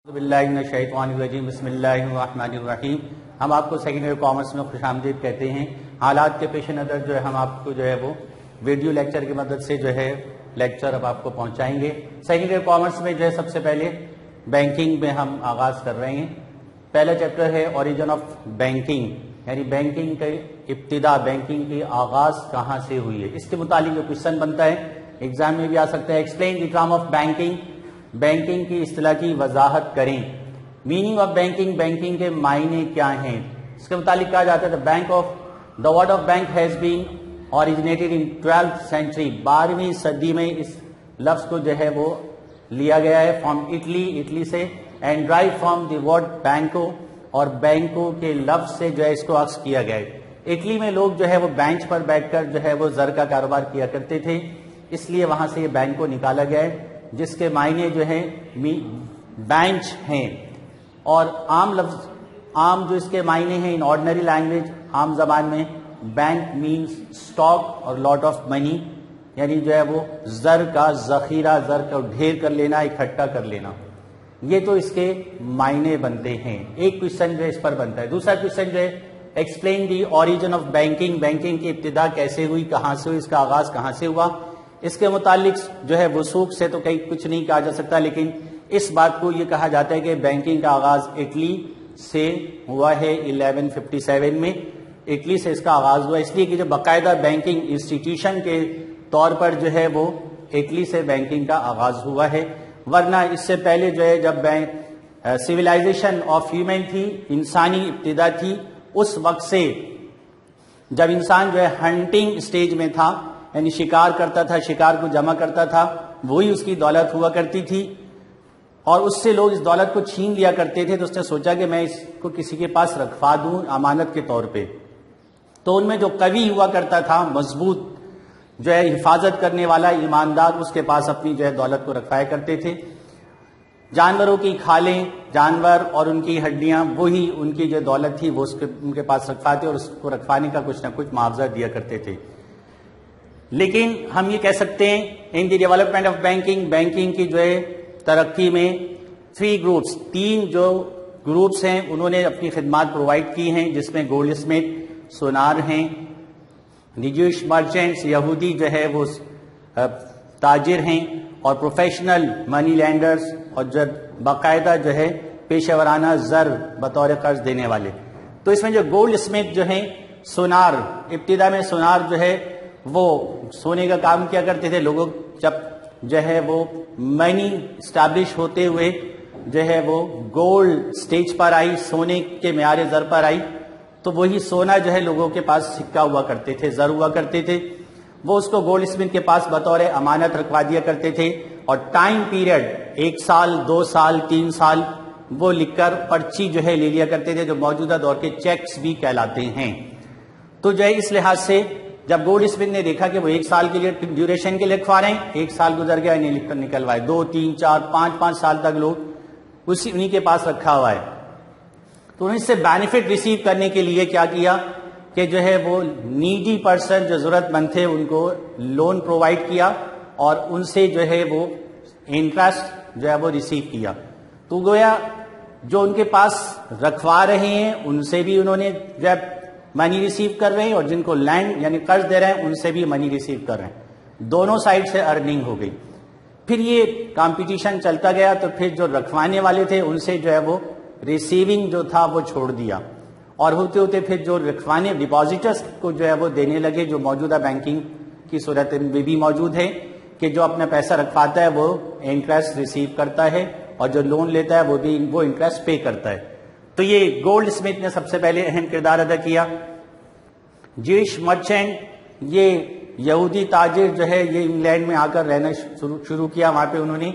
बिस्मिल्लाहिर्रहमानिर्रहीम बिस्मिल्लाहिर्रहमानिर्रहीम। हम आपको सेकेंड ईयर कॉमर्स में खुश आमदीद कहते हैं। हालात के पेश नज़र जो है हम आपको जो है वो वीडियो लेक्चर की मदद से जो है लेक्चर अब आपको पहुंचाएंगे। सेकेंड ईयर कॉमर्स में जो है सबसे पहले बैंकिंग में हम आगाज कर रहे हैं। पहला चैप्टर है ओरिजिन ऑफ बैंकिंग, यानी बैंकिंग के इब्तिदा, बैंकिंग की आगाज कहाँ से हुई है। इसके मुतालिक जो क्वेश्चन बनता है एग्जाम में भी आ सकता है। Explain the term of banking, banking की इस्तिलाह की वजाहत करें। मीनिंग ऑफ बैंकिंग, बैंकिंग के मायने क्या हैं। इसके मुतालिक कहा जाता है the word of bank has been originated in 12th century. 12वीं सदी में इस लफ्ज को जो है वो लिया गया है फ्रॉम इटली, इटली से, and drive from the word बैंको, और बैंको के लफ्ज से जो है इसको अक्स किया गया है। इटली में लोग जो है वो बेंच पर बैठकर जो है वो जर का कारोबार किया करते थे, इसलिए वहां से ये बैंको निकाला गया है, जिसके मायने जो है बेंच हैं। और आम जो इसके मायने हैं इन ऑर्डिनरी लैंग्वेज, आम जबान में बैंक मीन्स स्टॉक और लॉट ऑफ मनी, यानी जो है वो जर का जखीरा, जर का ढेर कर लेना, इकट्ठा कर लेना। ये तो इसके मायने बनते हैं। एक क्वेश्चन जो है इस पर बनता है। दूसरा क्वेश्चन जो है explain the origin of banking, banking की इब्तिदा कैसे हुई, कहां से हुई, इसका आगाज कहां से हुआ। इसके मुतालिक जो है वसूख से तो कहीं कुछ नहीं कहा जा सकता, लेकिन इस बात को यह कहा जाता है कि बैंकिंग का आगाज इटली से हुआ है 1157 में। इटली से इसका आगाज हुआ इसलिए कि जो बाकायदा बैंकिंग इंस्टीट्यूशन के तौर पर जो है वो इटली से बैंकिंग का आगाज हुआ है। वरना इससे पहले जो है जब सिविलाइजेशन ऑफ ह्यूमन थी, इंसानी इब्तिदा थी, उस वक्त से जब इंसान जो है हंटिंग स्टेज में था, यानी शिकार करता था, शिकार को जमा करता था, वही उसकी दौलत हुआ करती थी, और उससे लोग इस दौलत को छीन लिया करते थे। तो उसने सोचा कि मैं इसको किसी के पास रखवा दूं अमानत के तौर पे। तो उनमें जो कवि हुआ करता था, मजबूत जो है हिफाजत करने वाला, ईमानदार, उसके पास अपनी जो है दौलत को रखवाया करते थे। जानवरों की खालें, जानवर और उनकी हड्डियां, वही उनकी जो दौलत थी वो उनके पास रखवाते और उसको रखवाने का कुछ ना कुछ मुआवजा दिया करते थे। लेकिन हम ये कह सकते हैं in the development of banking, banking की जो है तरक्की में 3 ग्रुप्स, 3 जो ग्रुप्स हैं उन्होंने अपनी खिदमात प्रोवाइड की हैं, जिसमें गोल्ड स्मिथ, सोनार हैं, रिलीजियस मर्चेंट्स, यहूदी जो है वो ताजिर हैं, और प्रोफेशनल मनी लैंडर्स, और जो बाकायदा जो है पेशेवराना जर बतौर कर्ज देने वाले। तो इसमें जो गोल्ड स्मिथ जो है, सोनार, इब्तिदा में सोनार जो है वो सोने का काम किया करते थे। लोगों जब जो है वो मनी स्टैब्लिश होते हुए जो है वो गोल्ड स्टेज पर आई, सोने के म्यारे जर पर आई, तो वही सोना जो है लोगों के पास सिक्का हुआ करते थे, जर हुआ करते थे, वो उसको गोल्ड स्मिथ के पास बतौर अमानत रखवा दिया करते थे। और टाइम पीरियड 1 साल, 2 साल, 3 साल वो लिखकर पर्ची जो है ले लिया करते थे, जो मौजूदा दौर के चेक्स भी कहलाते हैं। तो जो है इस लिहाज से जब गोल्ड स्मिथ ने देखा कि वो 1 साल के लिए ड्यूरेशन के लिखवा रहे हैं, 1 साल गुजर गया, नहीं लिखकर निकलवाए, 2, 3, 4, 5 साल तक लोग उन्हीं के पास रखा हुआ है। तो इससे बेनिफिट रिसीव करने के लिए क्या किया कि जो है वो नीडी पर्सन, जो जरूरतमंद थे, उनको लोन प्रोवाइड किया और उनसे जो है वो इंटरेस्ट जो है वो रिसीव किया। तो गोया जो उनके पास रखवा रहे हैं उनसे भी उन्होंने जो है मनी रिसीव कर रहे हैं, और जिनको लैंड यानी कर्ज दे रहे हैं उनसे भी मनी रिसीव कर रहे हैं। दोनों साइड से अर्निंग हो गई। फिर ये कंपटीशन चलता गया, तो फिर जो रखवाने वाले थे उनसे जो है वो रिसीविंग जो था वो छोड़ दिया, और होते होते फिर जो रखवाने डिपॉजिटर्स को जो है वो देने लगे, जो मौजूदा बैंकिंग की सूरत में भी मौजूद है कि जो अपना पैसा रखवाता है वो इंटरेस्ट रिसीव करता है, और जो लोन लेता है वो इंटरेस्ट पे करता है। तो ये गोल्ड स्मिथ ने सबसे पहले अहम किरदार अदा किया। ज्यूइश मर्चेंट, ये यहूदी ताजिर जो है ये इंग्लैंड में आकर रहना शुरू किया, वहां पे उन्होंने,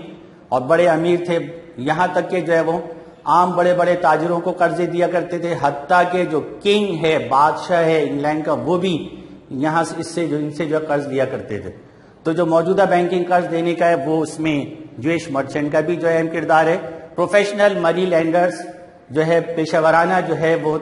और बड़े अमीर थे, यहां तक के जो है वो आम बड़े बड़े ताजिरों को कर्जे दिया करते थे। हत्ता के जो किंग है, बादशाह है इंग्लैंड का, वो भी यहां से इनसे जो कर्ज लिया करते थे। तो जो मौजूदा बैंकिंग कर्ज देने का है वो उसमें ज्यूइश मर्चेंट का भी जो अहम किरदार है। प्रोफेशनल मनी लैंडर्स जो है पेशेवराना जो है वो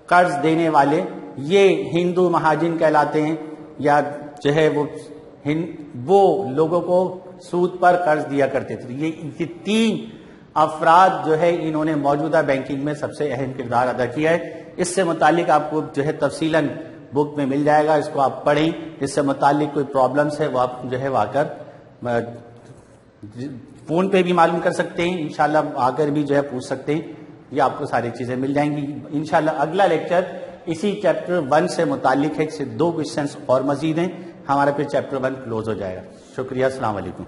कर्ज देने वाले, ये हिंदू महाजिन कहलाते हैं, या जो है वो लोगों को सूद पर कर्ज दिया करते थे। ये 3 افراد جو ہے انہوں نے موجودہ بینکنگ میں سب سے اہم کردار ادا کیا ہے. اس سے متعلق آپ کو جو ہے تفصیلاً بک میں مل جائے گا, اس کو آپ پڑھیں. اس سے متعلق کوئی پرابلمس ہے وہ آپ جو ہے آ کر فون پہ بھی معلوم کر سکتے ہیں, انشاءاللہ آ کر بھی جو ہے پوچھ سکتے ہیں, یہ آپ کو ساری چیزیں مل جائیں گی. انشاءاللہ اگلا لیکچر اسی چیپٹر 1 سے متعلق ہے, صرف 2 کوشچنس اور مزید ہیں, ہمارا پھر چیپٹر 1 کلوز ہو جائے گا. شکریہ, السلام علیکم.